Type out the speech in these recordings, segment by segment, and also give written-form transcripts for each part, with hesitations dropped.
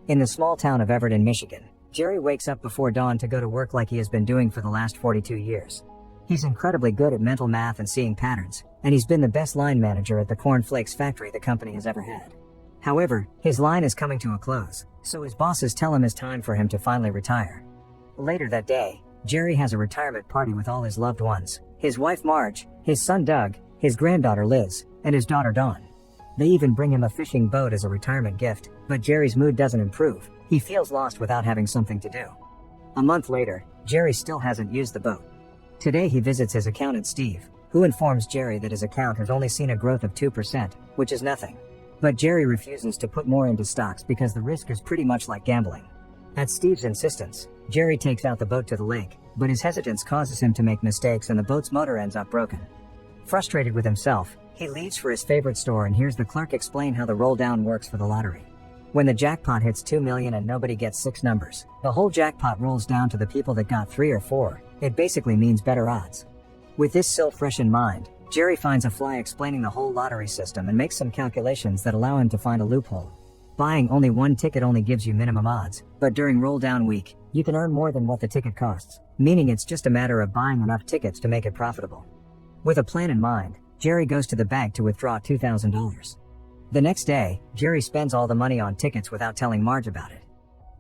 In the small town of Everett, Michigan, Jerry wakes up before dawn to go to work like he has been doing for the last 42 years. He's incredibly good at mental math and seeing patterns, and he's been the best line manager at the Corn Flakes factory the company has ever had. However, his line is coming to a close, so his bosses tell him it's time for him to finally retire. Later that day, Jerry has a retirement party with all his loved ones, his wife Marge, his son Doug, his granddaughter Liz, and his daughter Dawn. They even bring him a fishing boat as a retirement gift, but Jerry's mood doesn't improve. He feels lost without having something to do. A month later, Jerry still hasn't used the boat. Today he visits his accountant Steve, who informs Jerry that his account has only seen a growth of 2%, which is nothing. But Jerry refuses to put more into stocks because the risk is pretty much like gambling. At Steve's insistence, Jerry takes out the boat to the lake, but his hesitance causes him to make mistakes and the boat's motor ends up broken. Frustrated with himself, he leaves for his favorite store and hears the clerk explain how the roll down works for the lottery. When the jackpot hits 2 million and nobody gets 6 numbers, the whole jackpot rolls down to the people that got 3 or 4. It basically means better odds. With this still fresh in mind, Jerry finds a fly explaining the whole lottery system and makes some calculations that allow him to find a loophole. Buying only one ticket only gives you minimum odds, but during roll down week, you can earn more than what the ticket costs, meaning it's just a matter of buying enough tickets to make it profitable. With a plan in mind, Jerry goes to the bank to withdraw $2,000. The next day, Jerry spends all the money on tickets without telling Marge about it.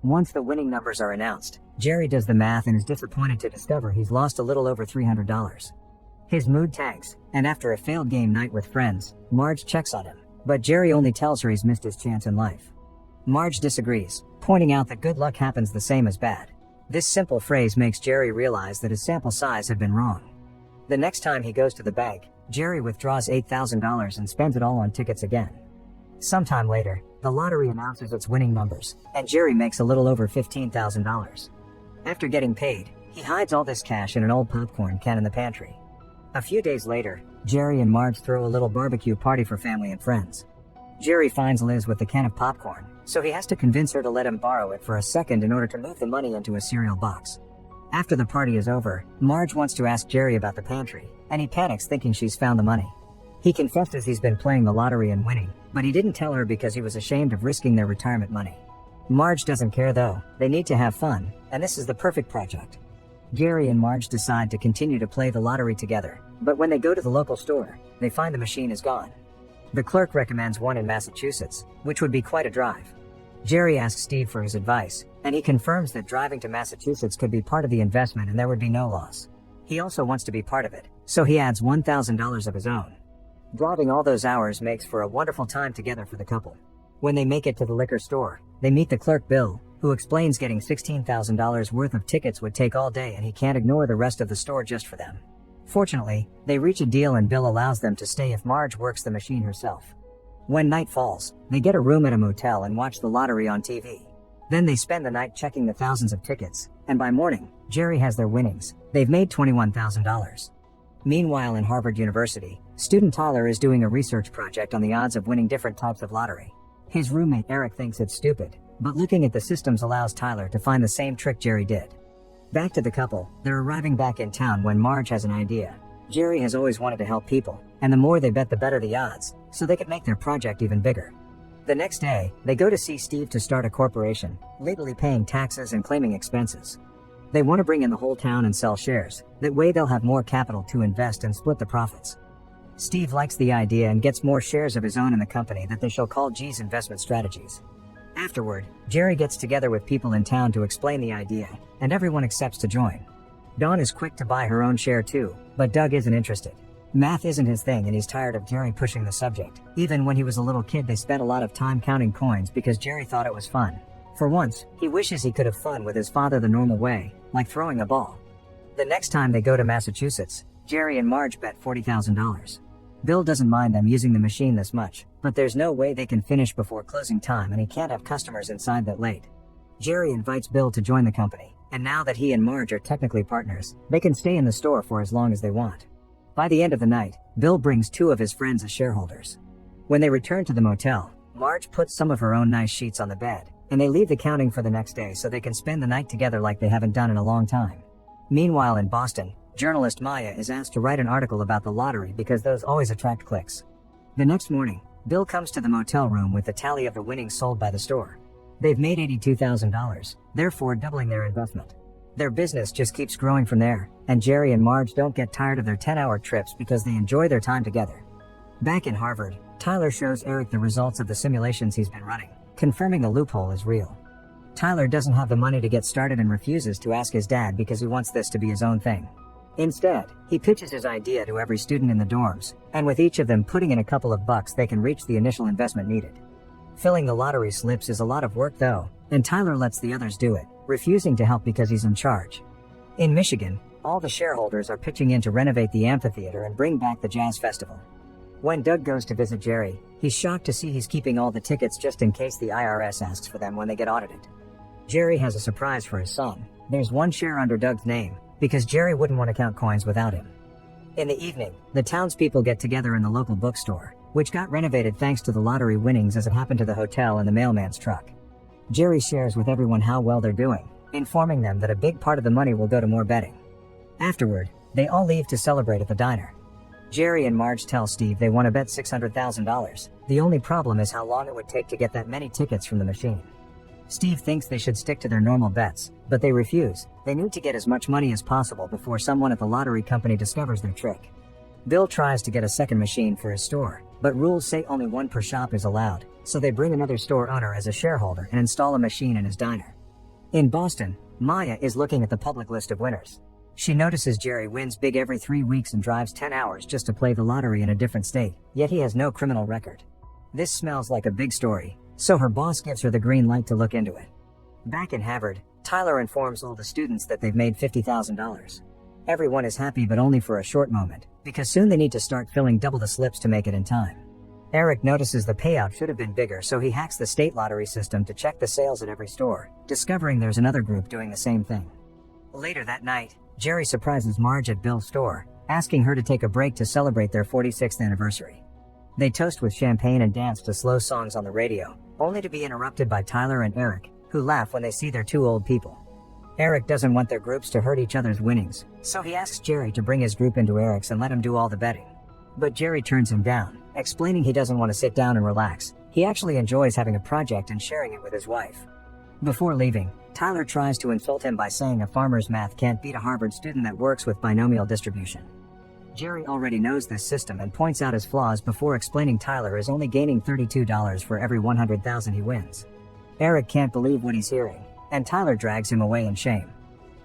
Once the winning numbers are announced, Jerry does the math and is disappointed to discover he's lost a little over $300. His mood tanks, and after a failed game night with friends, Marge checks on him, but Jerry only tells her he's missed his chance in life. Marge disagrees, pointing out that good luck happens the same as bad. This simple phrase makes Jerry realize that his sample size had been wrong. The next time he goes to the bank, Jerry withdraws $8,000 and spends it all on tickets again. Sometime later, the lottery announces its winning numbers, and Jerry makes a little over $15,000. After getting paid, he hides all this cash in an old popcorn can in the pantry. A few days later, Jerry and Marge throw a little barbecue party for family and friends. Jerry finds Liz with the can of popcorn, so he has to convince her to let him borrow it for a second in order to move the money into a cereal box. After the party is over, Marge wants to ask Jerry about the pantry, and he panics thinking she's found the money. He confesses he's been playing the lottery and winning, but he didn't tell her because he was ashamed of risking their retirement money. Marge doesn't care though, they need to have fun, and this is the perfect project. Jerry and Marge decide to continue to play the lottery together, but when they go to the local store, they find the machine is gone. The clerk recommends one in Massachusetts, which would be quite a drive. Jerry asks Steve for his advice, and he confirms that driving to Massachusetts could be part of the investment and there would be no loss. He also wants to be part of it, so he adds $1,000 of his own. Driving all those hours makes for a wonderful time together for the couple. When they make it to the liquor store, they meet the clerk Bill, who explains getting $16,000 worth of tickets would take all day and he can't ignore the rest of the store just for them. Fortunately, they reach a deal and Bill allows them to stay if Marge works the machine herself. When night falls, they get a room at a motel and watch the lottery on TV. Then they spend the night checking the thousands of tickets, and by morning, Jerry has their winnings. They've made $21,000. Meanwhile in Harvard University, student Tyler is doing a research project on the odds of winning different types of lottery. His roommate Eric thinks it's stupid, but looking at the systems allows Tyler to find the same trick Jerry did. Back to the couple, they're arriving back in town when Marge has an idea. Jerry has always wanted to help people, and the more they bet the better the odds, so they could make their project even bigger. The next day, they go to see Steve to start a corporation, legally paying taxes and claiming expenses. They want to bring in the whole town and sell shares, that way they'll have more capital to invest and split the profits. Steve likes the idea and gets more shares of his own in the company that they shall call G's Investment Strategies. Afterward, Jerry gets together with people in town to explain the idea, and everyone accepts to join. Dawn is quick to buy her own share too, but Doug isn't interested. Math isn't his thing and he's tired of Jerry pushing the subject. Even when he was a little kid they spent a lot of time counting coins because Jerry thought it was fun. For once, he wishes he could have fun with his father the normal way, like throwing a ball. The next time they go to Massachusetts, Jerry and Marge bet $40,000. Bill doesn't mind them using the machine this much, but there's no way they can finish before closing time and he can't have customers inside that late. Jerry invites Bill to join the company, and now that he and Marge are technically partners, they can stay in the store for as long as they want. By the end of the night, Bill brings 2 of his friends as shareholders. When they return to the motel, Marge puts some of her own nice sheets on the bed, and they leave the counting for the next day so they can spend the night together like they haven't done in a long time. Meanwhile in Boston, journalist Maya is asked to write an article about the lottery because those always attract clicks. The next morning, Bill comes to the motel room with the tally of the winnings sold by the store. They've made $82,000, therefore doubling their investment. Their business just keeps growing from there, and Jerry and Marge don't get tired of their 10-hour trips because they enjoy their time together. Back in Harvard, Tyler shows Eric the results of the simulations he's been running, confirming the loophole is real. Tyler doesn't have the money to get started and refuses to ask his dad because he wants this to be his own thing. Instead, he pitches his idea to every student in the dorms, and with each of them putting in a couple of bucks they can reach the initial investment needed. Filling the lottery slips is a lot of work though, and Tyler lets the others do it, refusing to help because he's in charge. In Michigan, all the shareholders are pitching in to renovate the amphitheater and bring back the jazz festival. When Doug goes to visit Jerry, he's shocked to see he's keeping all the tickets just in case the IRS asks for them when they get audited. Jerry has a surprise for his son. There's one share under Doug's name, because Jerry wouldn't want to count coins without him. In the evening, the townspeople get together in the local bookstore, which got renovated thanks to the lottery winnings as it happened to the hotel and the mailman's truck. Jerry shares with everyone how well they're doing, informing them that a big part of the money will go to more betting. Afterward, they all leave to celebrate at the diner. Jerry and Marge tell Steve they want to bet $600,000. The only problem is how long it would take to get that many tickets from the machine. Steve thinks they should stick to their normal bets, but they refuse. They need to get as much money as possible before someone at the lottery company discovers their trick. Bill tries to get a second machine for his store, but rules say only one per shop is allowed, so they bring another store owner as a shareholder and install a machine in his diner. In Boston, Maya is looking at the public list of winners. She notices Jerry wins big every 3 weeks and drives 10 hours just to play the lottery in a different state, yet he has no criminal record. This smells like a big story, so her boss gives her the green light to look into it. Back in Harvard, Tyler informs all the students that they've made $50,000. Everyone is happy but only for a short moment, because soon they need to start filling double the slips to make it in time. Eric notices the payout should have been bigger, so he hacks the state lottery system to check the sales at every store, discovering there's another group doing the same thing. Later that night, Jerry surprises Marge at Bill's store, asking her to take a break to celebrate their 46th anniversary. They toast with champagne and dance to slow songs on the radio, only to be interrupted by Tyler and Eric, who laugh when they see their two old people. Eric doesn't want their groups to hurt each other's winnings, so he asks Jerry to bring his group into Eric's and let him do all the betting. But Jerry turns him down, explaining he doesn't want to sit down and relax. He actually enjoys having a project and sharing it with his wife. Before leaving, Tyler tries to insult him by saying a farmer's math can't beat a Harvard student that works with binomial distribution. Jerry already knows this system and points out his flaws before explaining Tyler is only gaining $32 for every 100,000 he wins. Eric can't believe what he's hearing, and Tyler drags him away in shame.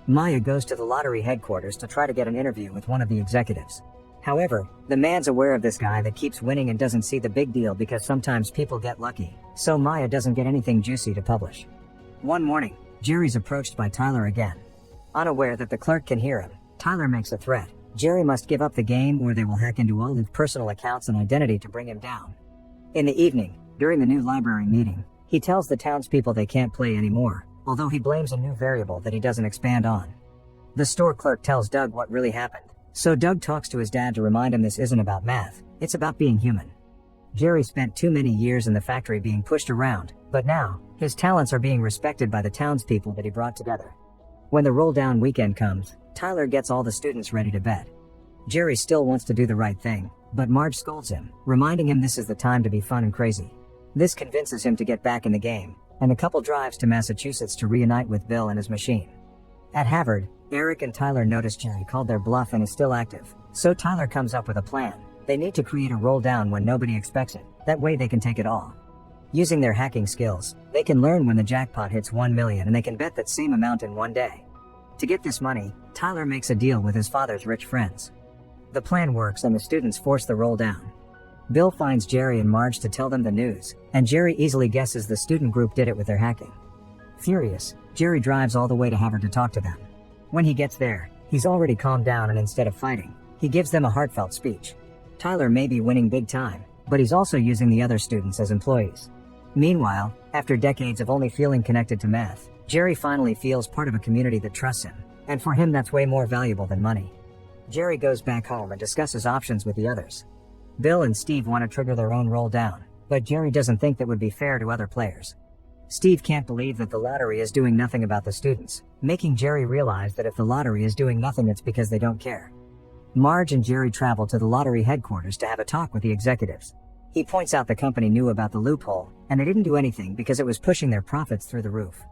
Maya goes to the lottery headquarters to try to get an interview with one of the executives. However, the man's aware of this guy that keeps winning and doesn't see the big deal because sometimes people get lucky, so Maya doesn't get anything juicy to publish. One morning, Jerry's approached by Tyler again. Unaware that the clerk can hear him, Tyler makes a threat. Jerry must give up the game or they will hack into all his personal accounts and identity to bring him down. In the evening, during the new library meeting, he tells the townspeople they can't play anymore, although he blames a new variable that he doesn't expand on. The store clerk tells Doug what really happened, so Doug talks to his dad to remind him this isn't about math, it's about being human. Jerry spent too many years in the factory being pushed around, but now, his talents are being respected by the townspeople that he brought together. When the roll-down weekend comes, Tyler gets all the students ready to bet. Jerry still wants to do the right thing, but Marge scolds him, reminding him this is the time to be fun and crazy. This convinces him to get back in the game, and the couple drives to Massachusetts to reunite with Bill and his machine. At Harvard, Eric and Tyler notice Jerry called their bluff and is still active, so Tyler comes up with a plan. They need to create a roll-down when nobody expects it, that way they can take it all. Using their hacking skills, they can learn when the jackpot hits 1 million and they can bet that same amount in one day. To get this money, Tyler makes a deal with his father's rich friends. The plan works and the students force the roll down. Bill finds Jerry and Marge to tell them the news, and Jerry easily guesses the student group did it with their hacking. Furious, Jerry drives all the way to Harvard to talk to them. When he gets there, he's already calmed down and instead of fighting, he gives them a heartfelt speech. Tyler may be winning big time, but he's also using the other students as employees. Meanwhile, after decades of only feeling connected to math, Jerry finally feels part of a community that trusts him, and for him that's way more valuable than money. Jerry goes back home and discusses options with the others. Bill and Steve want to trigger their own roll down, but Jerry doesn't think that would be fair to other players. Steve can't believe that the lottery is doing nothing about the students, making Jerry realize that if the lottery is doing nothing it's because they don't care. Marge and Jerry travel to the lottery headquarters to have a talk with the executives. He points out the company knew about the loophole, and they didn't do anything because it was pushing their profits through the roof.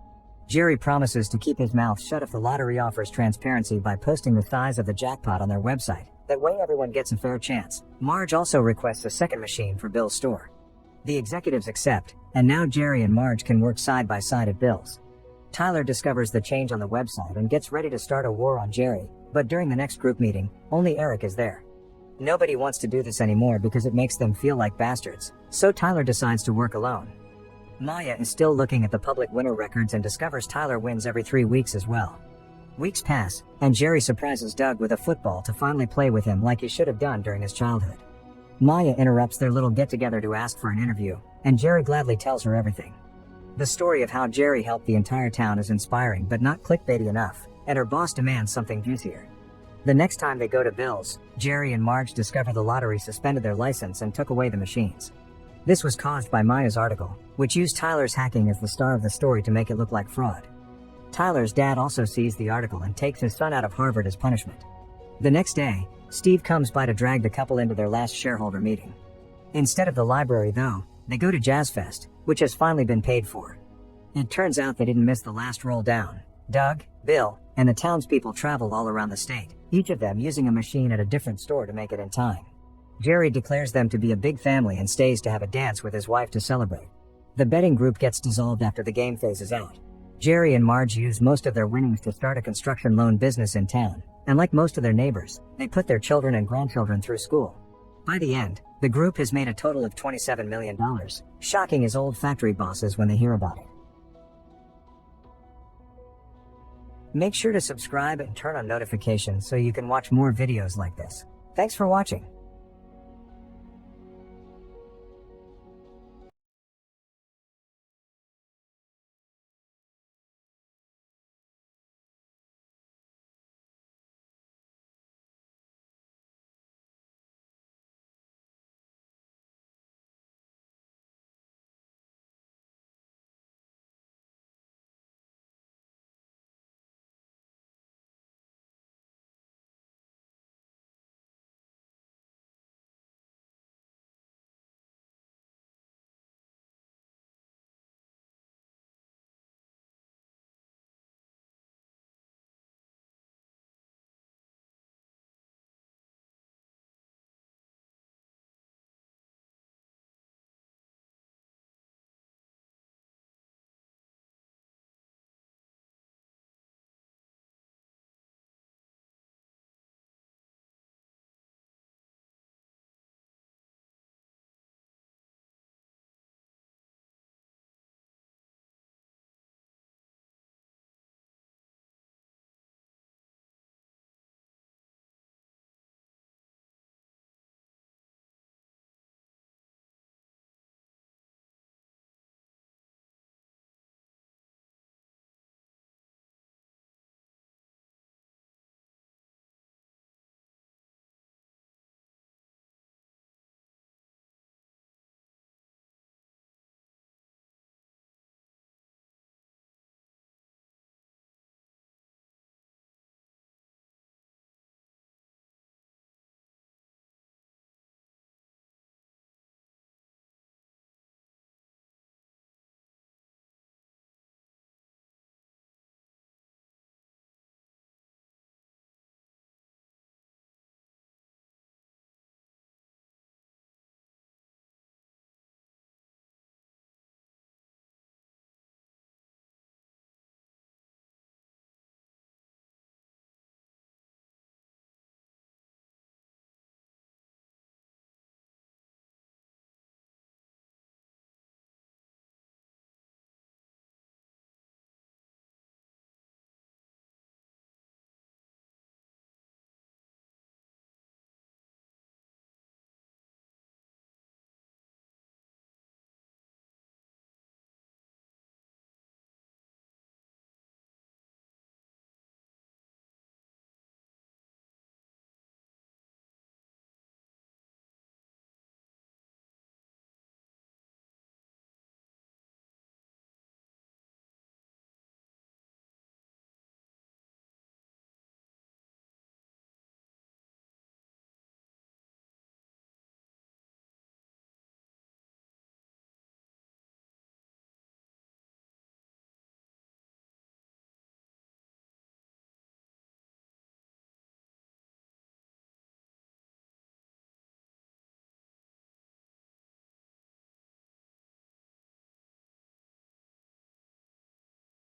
Jerry promises to keep his mouth shut if the lottery offers transparency by posting the size of the jackpot on their website. That way everyone gets a fair chance. Marge also requests a second machine for Bill's store. The executives accept, and now Jerry and Marge can work side by side at Bill's. Tyler discovers the change on the website and gets ready to start a war on Jerry, but during the next group meeting, only Eric is there. Nobody wants to do this anymore because it makes them feel like bastards, so Tyler decides to work alone. Maya is still looking at the public winner records and discovers Tyler wins every 3 weeks as well. Weeks pass, and Jerry surprises Doug with a football to finally play with him like he should have done during his childhood. Maya interrupts their little get-together to ask for an interview, and Jerry gladly tells her everything. The story of how Jerry helped the entire town is inspiring but not clickbaity enough, and her boss demands something juicier. The next time they go to Bill's, Jerry and Marge discover the lottery suspended their license and took away the machines. This was caused by Maya's article, which used Tyler's hacking as the star of the story to make it look like fraud. Tyler's dad also sees the article and takes his son out of Harvard as punishment. The next day, Steve comes by to drag the couple into their last shareholder meeting. Instead of the library though, they go to Jazz Fest, which has finally been paid for. It turns out they didn't miss the last roll down. Doug, Bill, and the townspeople travel all around the state, each of them using a machine at a different store to make it in time. Jerry declares them to be a big family and stays to have a dance with his wife to celebrate. The betting group gets dissolved after the game phases out. Jerry and Marge use most of their winnings to start a construction loan business in town, and like most of their neighbors, they put their children and grandchildren through school. By the end, the group has made a total of $27 million, shocking his old factory bosses when they hear about it. Make sure to subscribe and turn on notifications so you can watch more videos like this. Thanks for watching.